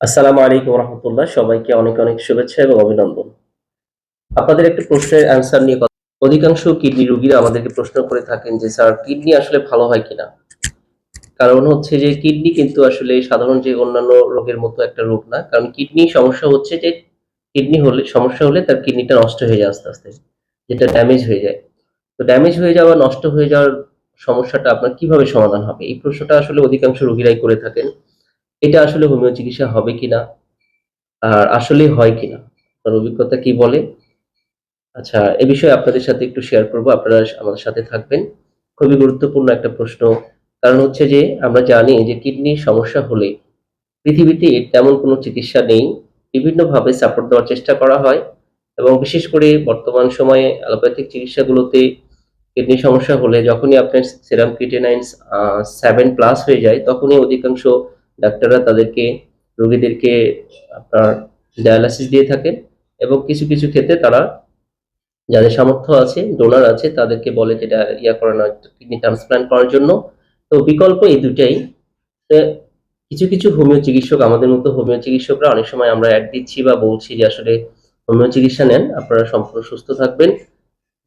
আসসালামু আলাইকুম রহমতুল্লাহ। সবাইকে অনেক অনেক শুভেচ্ছা এবং অভিনন্দন। আপনাদের একটা প্রশ্নের অ্যান্সার নিয়ে অধিকাংশ কিডনি রোগীরা আমাদেরকে প্রশ্ন করে থাকেন যে স্যার কিডনি আসলে ভালো হয় কিনা? কারণ হচ্ছে যে কিডনি কিন্তু আসলে সাধারণ যে অন্যান্য রোগের মতো একটা রোগ না। কারণ কিডনি সমস্যা হচ্ছে যে সমস্যা হলে তার কিডনিটা নষ্ট হয়ে যায় আস্তে, আস্তে। যেটা ড্যামেজ হয়ে যায়। তো ড্যামেজ হয়ে যাওয়া, নষ্ট হয়ে যাওয়ার সমস্যাটা আপনার কিভাবে সমাধান হবে? এই প্রশ্নটা আসলে অধিকাংশ রোগীরাই করে থাকেন। এটা আসলে হোমিও চিকিৎসা হবে কিনা? আর আসলেই হয় কিনা? আপনার অভিজ্ঞতা কি বলে? আচ্ছা, এ বিষয়ে আপনাদের সাথে একটু শেয়ার করব। আপনারা আমাদের সাথে থাকবেন। খুবই গুরুত্বপূর্ণ একটা প্রশ্ন। কারণ হচ্ছে যে আমরা জানি যে কিডনির সমস্যা হলে পৃথিবীতে তেমন কোনো চিকিৎসা নেই। বিভিন্নভাবে সাপোর্ট দেওয়ার চেষ্টা করা হয় এবং বিশেষ করে বর্তমান সময়ে অ্যালোপ্যাথিক চিকিৎসাগুলোতে কিডনির সমস্যা হলে যখনই আপনার সেরাম ক্রিয়েটিনাইনস 7 প্লাস হয়ে যায়, তখনই অধিকাংশ ডাক্তাররা রোগীদেরকে আপনার ডায়ালাসিস দিয়ে থাকেন এবং কিছু, কিছু ক্ষেত্রে তারা যাদের সামর্থ্য আছে, ডোনার আছে তাদেরকে বলে যে এটা করানো কিডনি ট্রান্সপ্লান্ট করার জন্য। তো বিকল্প এই ২ টাই। তো কিছু, কিছু হোমিও চিকিৎসক আমাদের মতো হোমিও চিকিৎসকরা অনেক সময় আমরা এড দিচ্ছি বা বলছি যে আসলে হোমিও চিকিৎসা নেন, আপনারা সম্পূর্ণ সুস্থ থাকবেন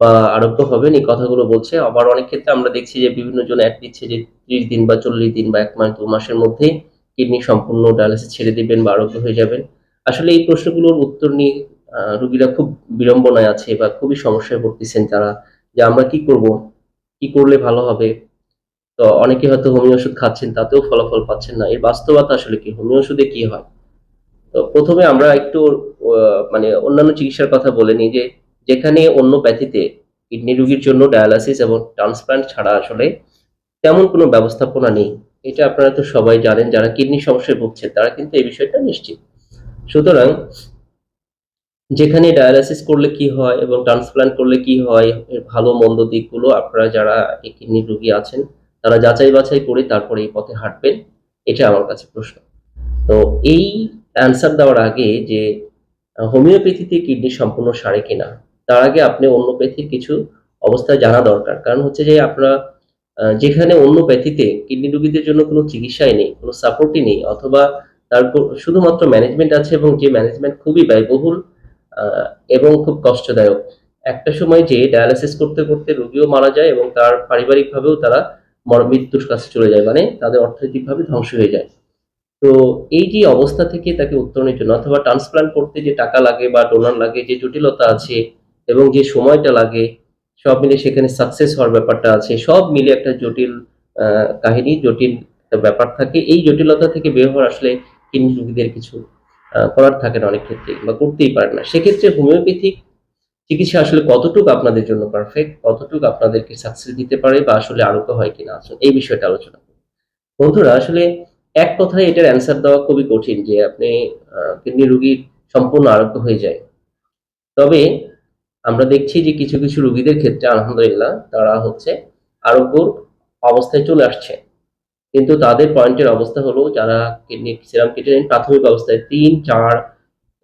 বা আরোগ্য হবেন এই কথাগুলো বলছে। আবার অনেক ক্ষেত্রে আমরা দেখছি যে বিভিন্ন জন অ্যাড দিচ্ছে যে ৩০ দিন বা ৪০ দিন বা ১ মাস ২ মাসের মধ্যেই কিডনি সম্পূর্ণ ডায়ালিসিস ছেড়ে দিবেন বা আরোগ্য হয়ে যাবেন। আসলে এই প্রশ্নগুলোর উত্তর নিয়ে রোগীরা খুব বিড়ম্বনায় আছে বা খুবই সমস্যায় পড়তেছেন তারা যে আমরা কি করব? কি করলে ভালো হবে? তো অনেকে হয়তো হোমিও ওষুধ খাচ্ছেন তাতেও ফলাফল পাচ্ছেন না। এর বাস্তবতা আসলে কি? হোমিও ওষুধে কি হয়? তো ১ম এ আমরা একটু অ মানে অন্যান্য চিকিৎসার কথা বলে নিই যে, যেখানে অন্য ব্যাধিতে কিডনি রোগীর জন্য ডায়ালাসিস এবং ট্রান্সপ্লান্ট ছাড়া আসলে তেমন কোনো ব্যবস্থাপনা নেই। এটা আপনারা তো সবাই জানেন। যারা কিডনি সমস্যায় ভুগছেন তারা কিন্তু এই বিষয়টা নিশ্চিত। সুতরাং যেখানে ডায়ালাইসিস করলে কি হয় এবং ট্রান্সপ্লান্ট করলে কি হয়, এর ভালো-মন্দ দিকগুলো আপনারা যারা এই কিডনির রোগী আছেন, তারা যাচাই-বাছাই করে তারপরে এই পথে হাঁটবেন। এটা আমার কাছে প্রশ্ন। তো এই অ্যান্সার দেওয়ার আগে যে হোমিওপ্যাথিতে কিডনি সম্পূর্ণ সারে কিনা, তার আগে আপনি অন্যপ্যাথির কিছু অবস্থা জানা দরকার। কারণ হচ্ছে যে আপনারা যেখানে অন্যপ্যাথিতে কিডনি রোগীদের জন্য কোনো চিকিৎসাই নেই, কোনো সাপোর্টই নেই অথবা শুধুমাত্র ম্যানেজমেন্ট আছে এবং যে ম্যানেজমেন্ট খুবই ব্যয়বহুল আ এবং খুব কষ্টদায়ক। একটা সময় যেয়ে ডায়ালাইসিস করতে, করতে রোগীও মারা যায় এবং তার পারিবারিকভাবেও তারা মৃত্যুর কাছে চলে যায়। মানে তাদের অর্থনৈতিকভাবে ধ্বংস হয়ে যায়। তো এই যে অবস্থা থেকে তাকে উত্তরণের জন্য অথবা ট্রান্সপ্লান্ট করতে যে টাকা লাগে বা ডোনার লাগে, যে জটিলতা আছে এবং যে সময়টা লাগে, সব মিলিয়ে সেখানে সাকসেস হওয়ার ব্যাপারটা আছে। সব মিলিয়ে একটা জটিল আ কাহিনী, জটিল একটা ব্যাপার থাকে। এই জটিলতা থেকে বের হওয়ার আসলে কিডনি রোগীদের কিছু করার থাকে না অনেক ক্ষেত্রেই বা করতেই পারে না। সেক্ষেত্রে হোমিওপ্যাথিক চিকিৎসা আসলে কতটুকু আপনাদের জন্য পারফেক্ট, কতটুকু আপনাদেরকে সাকসেস দিতে পারে বা আসলে আরোগ্য হয় কিনা? আসলে এই বিষয়টা আলোচনা করব। বন্ধুরা আসলে এক কথায় এটার অ্যান্সার দেওয়া খুবই কঠিন যে আপনি কিডনি রোগীর সম্পূর্ণ আরোগ্য হয়ে যায়। তবে আমরা দেখছি যে কিছু, কিছু রোগীদের ক্ষেত্রে আলহামদুলিল্লাহ তারা হচ্ছে আরোগ্যর অবস্থায় চলে আসছে। কিন্তু তাদের পয়েন্টের অবস্থা হলো যারা সেরাম ক্রিয়েটিনিন প্রাথমিক অবস্থায় ৩, ৪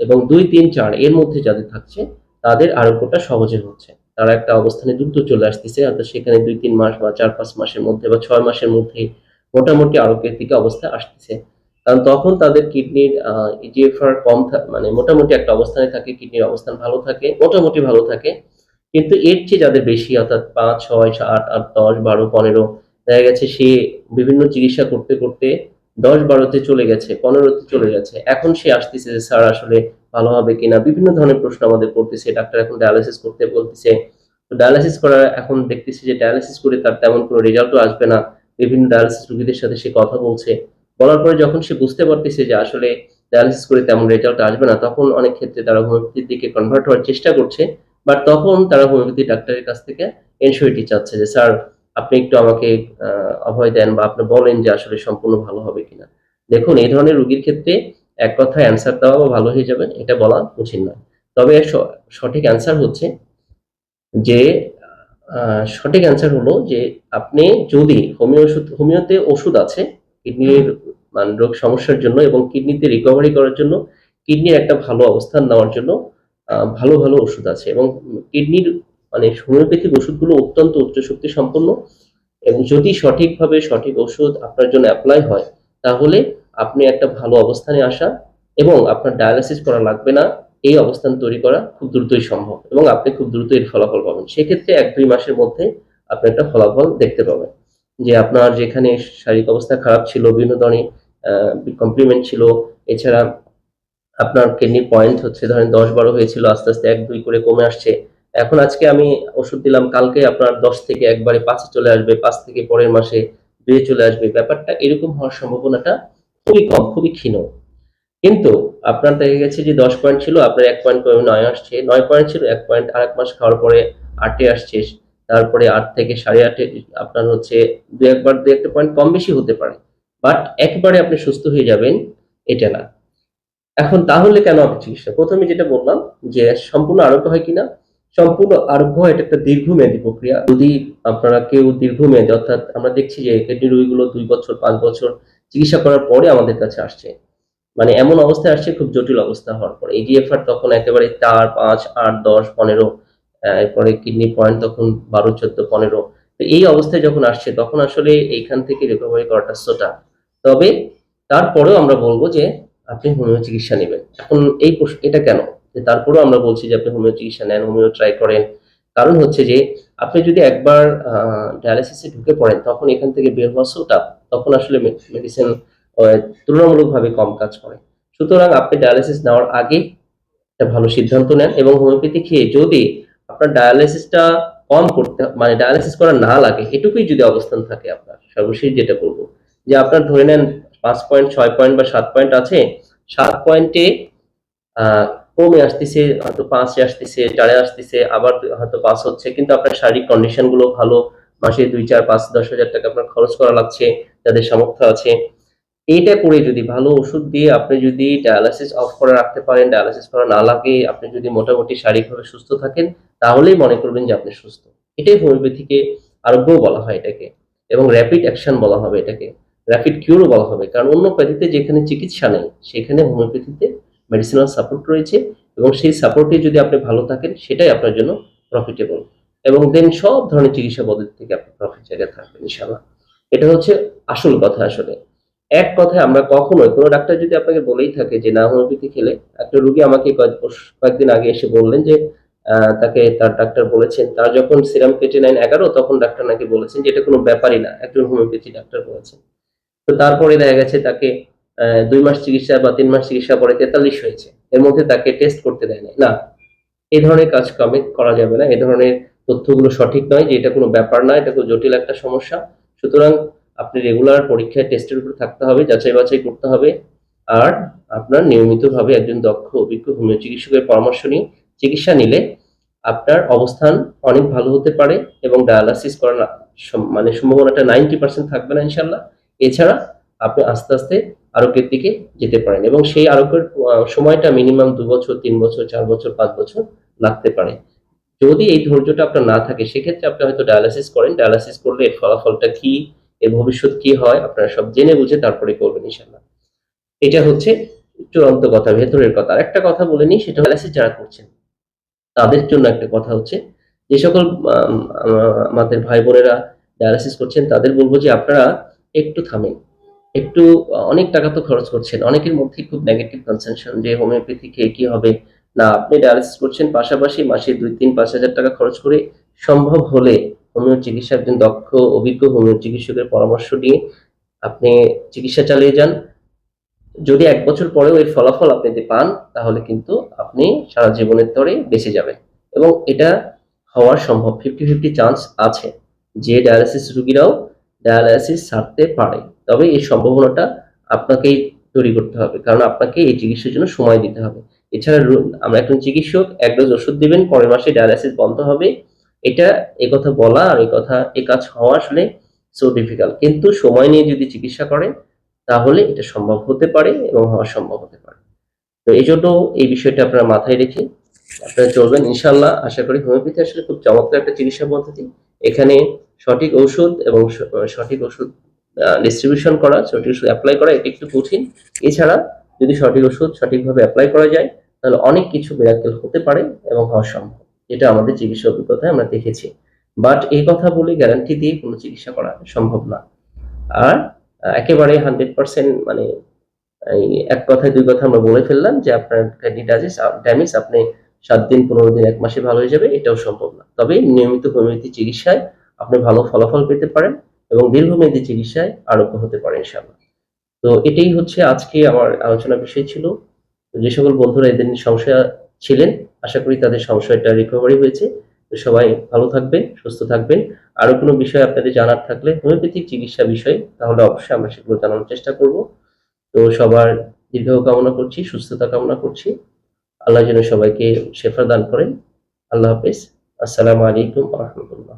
এবং ২, ৩, ৪ এর মধ্যে যাদের থাকছে তাদের আরোগ্যটা সহজে হচ্ছে। তারা একটা অবস্থানে দ্রুত চলে আসতেছে। অর্থাৎ সেখানে ২-৩ মাস বা ৪-৫ মাসের মধ্যে বা ৬ মাসের মধ্যেই মোটামুটি আরোগ্যের দিকে অবস্থা আসতেছে। কারণ তখন তাদের কিডনির eGFR কম মানে মোটামুটি একটা অবস্থানে থাকে, কিডনির অবস্থান ভালো থাকে, মোটামুটি ভালো থাকে। কিন্তু এর চেয়ে যাদের বেশি অর্থাৎ ৫, ৬, ৭, ৮, ১০, ১২, ১৫ দেখা গেছে সে বিভিন্ন চিকিৎসা করতে, করতে ১০-১২ তে চলে গেছে, ১৫ তে চলে গেছে। এখন সে আসতেছে যে স্যার আসলে ভালো হবে কিনা? বিভিন্ন ধরনের প্রশ্ন আমাদের করতেছে। ডাক্তার এখন ডায়ালাইসিস করতে বলতেছে। তো ডায়ালাইসিস করা এখন দেখতেছি যে ডায়ালাইসিস করে তার তেমন কোনো রেজাল্টও আসবে না। বিভিন্ন ডায়ালাইসিস রোগীদের সাথে সে কথা বলছে। বলার পরে যখন সে বুঝতে পারতেছে যে আসলে ডায়ালাইসিস করে তেমন রেজাল্ট আসবে না, তখন অনেক ক্ষেত্রে তারা হোমিওপ্যাথির দিকে কনভার্ট হওয়ার চেষ্টা করছে। বাট তখন তারা হোমিওপ্যাথি ডাক্তারের কাছ থেকে এনশিওরিটি চাচ্ছে যে, "স্যার আপনি একটু আমাকে আ অভয় দেন বা আপনি বলেন যে আসলে সম্পূর্ণ ভালো হবে কিনা?" দেখুন এই ধরনের রোগীর ক্ষেত্রে এক কথায় অ্যান্সার দেওয়া বা ভালো হয়ে যাবেন এটা বলা কঠিন নয়। তবে সঠিক অ্যান্সার হচ্ছে যে আ সঠিক অ্যান্সার হলো যে আপনি যদি হোমিওতে ওষুধ আছে কিডনির রোগ সমস্যার জন্য এবং কিডনিতে রিকভারি করার জন্য, কিডনির একটা ভালো অবস্থান নেওয়ার জন্য ভালো, ভালো ওষুধ আছে এবং কিডনির হোমিওপ্যাথিক ওষুধগুলো অত্যন্ত উচ্চ শক্তি সম্পন্ন এবং যদি সঠিকভাবে সঠিক ওষুধ আপনার জন্য এপ্লাই হয়, তাহলে আপনি একটা ভালো অবস্থানে আসা এবং আপনার ডায়ালিসিস করা লাগবে না, এই অবস্থান তৈরি করা খুব দ্রুতই সম্ভব এবং আপনি খুব দ্রুত এর ফলাফল পাবেন। সেক্ষেত্রে ১-২ মাসের মধ্যে আপনি একটা ফলাফল দেখতে পাবেন যে আপনার যেখানে শারীরিক অবস্থা খারাপ ছিল, বিভিন্ন ধরনের কমপ্লিমেন্ট ছিল, এছাড়া আপনার কিডনি পয়েন্ট হচ্ছে ধরেন ১০-১২ হয়েছিল, আস্তে, আস্তে ১-২ করে কমে আসছে। এখন আজকে আমি ওষুধ দিলাম, কালকে আপনার ১০ থেকে একবারে ৫ এ চলে আসবে, ৫ থেকে পরের মাসে ২ এ চলে আসবে। ব্যাপারটা এরকম হওয়ার সম্ভাবনাটা খুবই কম, খুবই ক্ষীণ। কিন্তু আপনার দেখা গেছে যে ১০ পয়েন্ট ছিল, আপনার ১ পয়েন্ট কমে ৯ আসছে। ৯ পয়েন্ট ছিল, ১ পয়েন্ট আরেক মাস খাওয়ার পরে ৮ এ আসছে। তারপরে ৮ থেকে ৮.৫ এ আপনার হচ্ছে ২-১ পয়েন্ট কম বেশি হতে পারে। বাট একেবারে আপনি সুস্থ হয়ে যাবেন এটা না। এখন তাহলে কেন আপনি চিকিৎসা? ১ম এ যেটা বললাম যে সম্পূর্ণ আরোগ্য হয় কিনা? সম্পূর্ণ আরোগ্য হয় এটা একটা দীর্ঘমেয়াদী প্রক্রিয়া। যদি আপনারা কেউ দীর্ঘমেয়াদী অর্থাৎ আমরা দেখছি যে কিডনি রোগীগুলো ২ বছর, ৫ বছর চিকিৎসা করার পরে আমাদের কাছে আসছে। মানে এমন অবস্থায় আসছে খুব জটিল অবস্থা হওয়ার পরে। এজিএফআর তখন একেবারে ৪, ৫, ৮, ১০, ১৫ এরপরে কিডনি পয়েন্ট তখন ১২, ১৪, ১৫। তো এই অবস্থায় যখন আসছে তখন আসলে এইখান থেকে রিকভারি করাটা so tough। তবে তারপরেও আমরা বলব যে আপনি হোমিও চিকিৎসা নিবেন। এখন এই এটা কেন? যে তারপরেও আমরা বলছি যে আপনি হোমিও চিকিৎসা নেন, হোমিও ট্রাই করেন। কারণ হচ্ছে যে আপনি যদি একবার ডায়ালিসিস এ ঢুকে পড়েন তখন এখান থেকে বের হওয়া so tough। তখন আসলে মেডিসিন অ তুলনামূলকভাবে কম কাজ করে। সুতরাং আপনি ডায়ালিসিস নেওয়ার আগে একটা ভালো সিদ্ধান্ত নেন এবং হোমিওপ্যাথি খেয়ে যদি আপনার ডায়ালিসিসটা কম করতে মানে ডায়ালিসিস করা না লাগে, এটুকুই যদি অবস্থান থাকে আপনার, সর্বশেষ যেটা বলব যে আপনার ধরে নেন ৫ পয়েন্ট, ৬ পয়েন্ট বা ৭ পয়েন্ট আছে। ৭ পয়েন্টে আ কমে আসতেছে, হয়তো ৫ এ আসতেছে, ৪ এ আসতেছে, আবার হয়তো ৫ হচ্ছে। কিন্তু আপনার শারীরিক কন্ডিশন গুলো ভালো। মাসে ২, ৪, ৫, ১০,০০০ টাকা আপনার খরচ করা লাগছে, যাদের সামর্থ্য আছে। এইটা করে যদি ভালো ওষুধ দিয়ে আপনি যদি ডায়ালাইসিস অফ করে রাখতে পারেন, ডায়ালাইসিস করা না লাগে, আপনি যদি মোটামুটি শারীরিকভাবে সুস্থ থাকেন, তাহলেই মনে করবেন যে আপনি সুস্থ। এটাই হোমিওপ্যাথিকে আরোগ্যও বলা হয় এটাকে এবং র‍্যাপিড অ্যাকশন বলা হবে এটাকে। র‍্যাপিড কিউর ও বলা হবে। কারণ অন্য প্যাথিতে যেখানে চিকিৎসা নেই, সেখানে হোমিওপ্যাথিতে মেডিসিনাল সাপোর্ট রয়েছে এবং সেই সাপোর্টে যদি আপনি ভালো থাকেন, সেটাই আপনার জন্য প্রফিটেবল। এবং দেন সব ধরনের চিকিৎসা পদ্ধতি থেকে আপনি প্রফিট জায়গায় থাকবেন ইনশাআল্লাহ। এটা হচ্ছে আসল কথা আসলে। এক কথায় আমরা কখনোই কোন ডাক্তার যদি আপনাকে বলেই থাকে যে না হোমিওপ্যাথি খেলে, একটা রোগী আমাকে কয়েকদিন আগে এসে বললেন যে তাকে তার ডাক্তার বলেছেন তার যখন সিরাম ক্রিয়েটিনিন ১১ তখন ডাক্তার নাকি বলেছেন যে এটা কোনো ব্যাপারই না। একজন হোমিওপ্যাথি ডাক্তার বলেছেন। তো তারপরে দেখা গেছে তাকে ২ মাস চিকিৎসা বা ৩ মাস চিকিৎসা পরে ৪৩ হয়েছে। এর মধ্যে তাকে টেস্ট করতে দেয় নাই। না, এই ধরনের কাজ করা যাবে না। এ ধরনের তথ্যগুলো সঠিক নয় যে এটা কোনো ব্যাপার না, এটা খুব জটিল একটা সমস্যা। সুতরাং আপনি রেগুলার পরীক্ষায় টেস্টের উপর থাকতে হবে, যাচাই-বাছাই করতে হবে। আর আপনার নিয়মিতভাবে একজন দক্ষ অভিজ্ঞ হোমিও চিকিৎসকের পরামর্শ নিয়ে চিকিৎসা নিলে আপনার অবস্থান অনেক ভালো হতে পারে এবং ডায়ালাইসিস করার মানে সম্ভাবনাটা 90% থাকবে না ইনশাআল্লাহ। এছাড়া আপনি আস্তে, আস্তে আরোগ্যের দিকে যেতে পারেন এবং সেই আরোগ্যের সময়টা মিনিমাম ২ বছর, ৩ বছর, ৪ বছর, ৫ বছর লাগতে পারে। যদি এই ধৈর্যটা আপনার না থাকে সেক্ষেত্রে আপনি হয়তো ডায়ালাইসিস করেন। ডায়ালাইসিস করলে এর ফলাফলটা কি, এর ভবিষ্যৎ কি হয় আপনারা সব জেনে বুঝে তারপরে করবেন ইনশাআল্লাহ। এটা হচ্ছে চূড়ান্ত কথা, ভেতরের কথা। আরেকটা কথা বলে নিই সেটা ডায়ালাইসিস যারা করছেন তাদের জন্য একটা কথা হচ্ছে, যে সকল আম আ আমাদের ভাই-বোনেরা ডায়ালাইসিস করছেন তাদের বলব যে আপনারা একটু থামেন। একটু অনেক টাকা তো খরচ করছেন। অনেকের মধ্যেই খুব নেগেটিভ কনসেপশন যে হোমিওপ্যাথি খেয়ে কি হবে? না, আপনি ডায়ালাইসিস করছেন পাশাপাশি মাসে ২, ৩, ৫,০০০ টাকা খরচ করে সম্ভব হলে হোমিও চিকিৎসা একজন দক্ষ অভিজ্ঞ হোমিও চিকিৎসকের পরামর্শ নিয়ে আপনি চিকিৎসা চালিয়ে যান। যদি ১ বছর পরেও এর ফলাফল আপনি যদি পান, তাহলে কিন্তু আপনি সারা জীবনের তরে বেঁচে যাবেন। এবং এটা হওয়ার সম্ভব 50-50 চান্স আছে যে ডায়ালাইসিস রোগীরাও ডায়ালাইসিস ছাড়তে পারে। তবে এই সম্ভাবনাটা আপনাকেই তৈরি করতে হবে। কারণ আপনাকে এই চিকিৎসার জন্য সময় দিতে হবে। এছাড়া আমরা একজন চিকিৎসক ১ ডোজ ওষুধ দিবেন, পরের মাসে ডায়ালাইসিস বন্ধ হবে। এটা একথা বলা আর এই কাজ হওয়া আসলে সো ডিফিকাল্ট। কিন্তু সময় নিয়ে যদি চিকিৎসা করেন তাহলে এটা সম্ভব হতে পারে এবং হওয়া সম্ভব হতে পারে। তো এইজন্য এই বিষয়টা আপনারা মাথায় রেখে আপনারা চলবেন ইনশাআল্লাহ। আশা করি হোমিওপ্যাথি আসলে খুব চমৎকার একটা চিকিৎসা পদ্ধতি। এখানে সঠিক ঔষধ এবং সঠিক ওষুধ ডিস্ট্রিবিউশন করা, সঠিক ওষুধ এপ্লাই করা এটা একটু কঠিন। এছাড়া যদি সঠিক ওষুধ সঠিকভাবে এপ্লাই করা যায় তাহলে অনেক কিছু মিরাকেল হতে পারে এবং হওয়া সম্ভব। এটা আমাদের চিকিৎসা অভিজ্ঞতায় আমরা দেখেছি। বাট এই কথা বলে গ্যারান্টি দিয়ে কোনো চিকিৎসা করা সম্ভব না। আর একেবারে 100% মানে এই এক কথায় দুই কথা আমরা বলে ফেললাম যে আপনার কিডনি ড্যামেজ আপনি 7 দিন 15 দিন 1 মাসে ভালো হয়ে যাবে, এটাও সম্ভব না। তবে নিয়মিত হোমিওপ্যাথি চিকিৎসায় আপনি ভালো ফলাফল পেতে পারেন এবং দীর্ঘমেয়াদী চিকিৎসায় আরোগ্য হতে পারেন ইনশাআল্লাহ। তো এটাই হচ্ছে আজকে আমার আলোচনার বিষয় ছিল। তো যে সকল বন্ধুরা এদের নিয়ে সংশয় ছিলেন, আশা করি তাদের সংশয়টা রিকভারি হয়েছে। তো সবাই ভালো থাকবেন, সুস্থ থাকবেন। আরো কোনো বিষয় আপনাদের জানার থাকলে হোমিওপ্যাথিক চিকিৎসা বিষয়ে, তাহলে অবশ্যই আমরা সেগুলো জানানোর চেষ্টা করব। তো সবার দীর্ঘায়ু কামনা করছি, সুস্থতা কামনা করছি। আল্লাহ যেন সবাইকে শেফা দান করেন। আল্লাহ হাফেজ। আসসালামু আলাইকুম ওয়া রাহমাতুল্লাহ।